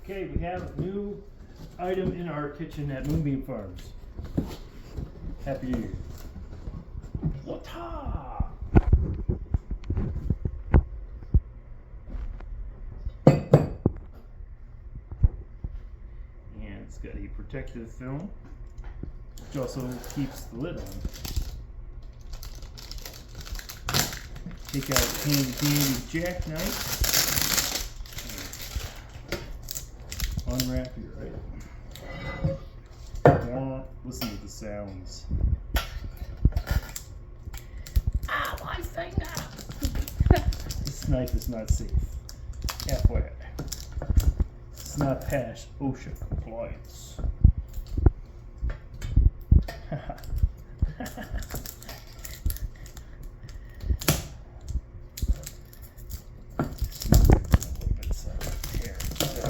Okay, we have a new item in our kitchen at Moonbeam Farms. Happy New Year. Wata! And it's got a protective film, which also keeps the lid on. Take out handy dandy jackknife. Unwrap your item. Listen to the sounds. Ah, my finger! This knife is not safe. FYI. It's not past OSHA compliance. I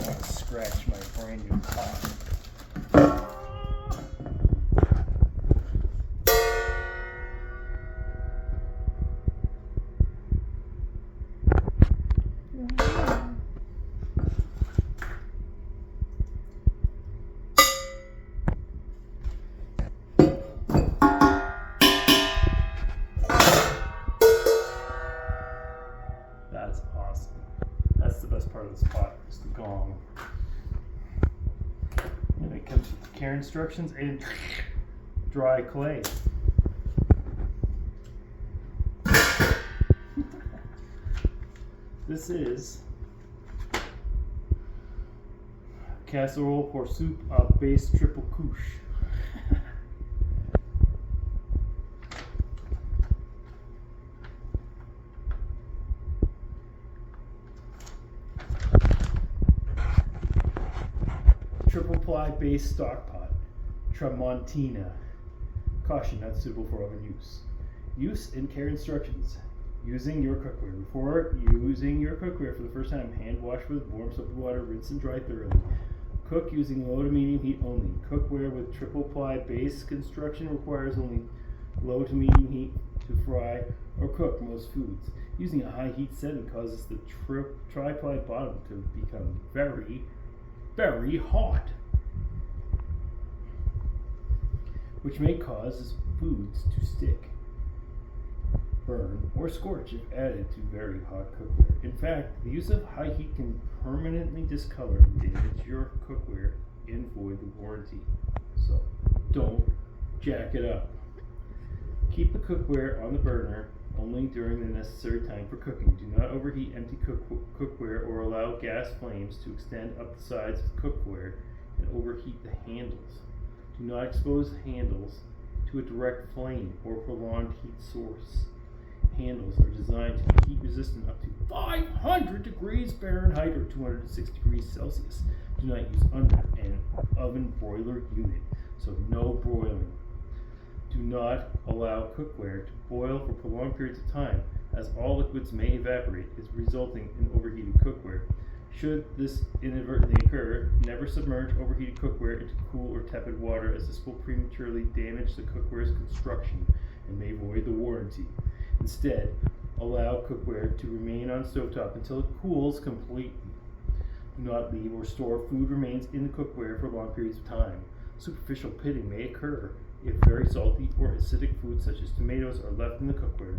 want to scratch my brand new pot. That's awesome. That's the best part of this pot, is the gong. And it comes with the care instructions and dry clay. This is casserole pour soup à base triple couche. Triple ply base stock pot, Tremontina. Caution, not suitable for oven use. Use and care instructions. Using your cookware. Before using your cookware for the first time, hand wash with warm soapy water, rinse and dry thoroughly. Cook using low to medium heat only. Cookware with triple ply base construction requires only low to medium heat to fry or cook most foods. Using a high heat setting causes the tri-ply bottom to become very, very hot, which may cause foods to stick, burn, or scorch if added to very hot cookware. In fact, the use of high heat can permanently discolor and damage your cookware and void the warranty. So, don't jack it up. Keep the cookware on the burner only during the necessary time for cooking. Do not overheat empty cookware or allow gas flames to extend up the sides of the cookware and overheat the handles. Do not expose the handles to a direct flame or prolonged heat source. Handles are designed to be heat resistant up to 500 degrees Fahrenheit or 206 degrees Celsius. Do not use under an oven broiler unit, so no broiling. Do not allow cookware to boil for prolonged periods of time, as all liquids may evaporate, resulting in overheated cookware. Should this inadvertently occur, never submerge overheated cookware into cool or tepid water, as this will prematurely damage the cookware's construction and may void the warranty. Instead, allow cookware to remain on stovetop until it cools completely. Do not leave or store food remains in the cookware for long periods of time. Superficial pitting may occur if very salty or acidic foods such as tomatoes are left in the cookware.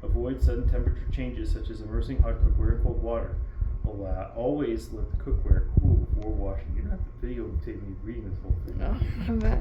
Avoid sudden temperature changes such as immersing hot cookware in cold water. Always let the cookware cool before washing. You don't have to videotape me reading this whole thing. Oh, I bet.